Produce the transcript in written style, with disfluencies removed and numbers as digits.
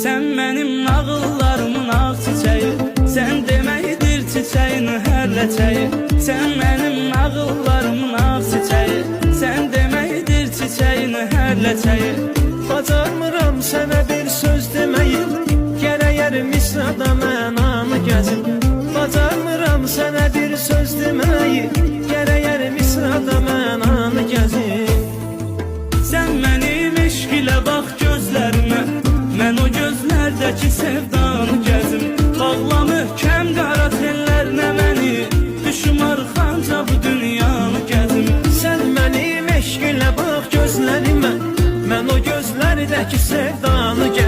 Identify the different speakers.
Speaker 1: Sen mənim nağıllarımın ağ çiçeği, sen deməkdir çiçeğin hər ləçəyi. Sen mənim nağıllarımın ağ çiçeği, sen deməkdir çiçeğin hər ləçəyi.
Speaker 2: Bacarmıram sənə bir söz deməyi, gərəyər misrada mən anı gəzim. Bacarmıram sənə bir söz deməyi, gərəyər misrada mən anı gəzim.
Speaker 1: Sen mənim eşq ilə bax gözlərimə, mən o gözlərdəki sevdanı gəzim. Bağla möhkəm qara tellərinə məni, düşüm arxanca bu dünyanı gəzim.
Speaker 2: Sən mənim eşq ilə bax gözlərimə, mən o gözlərdəki sevdanı gəzim.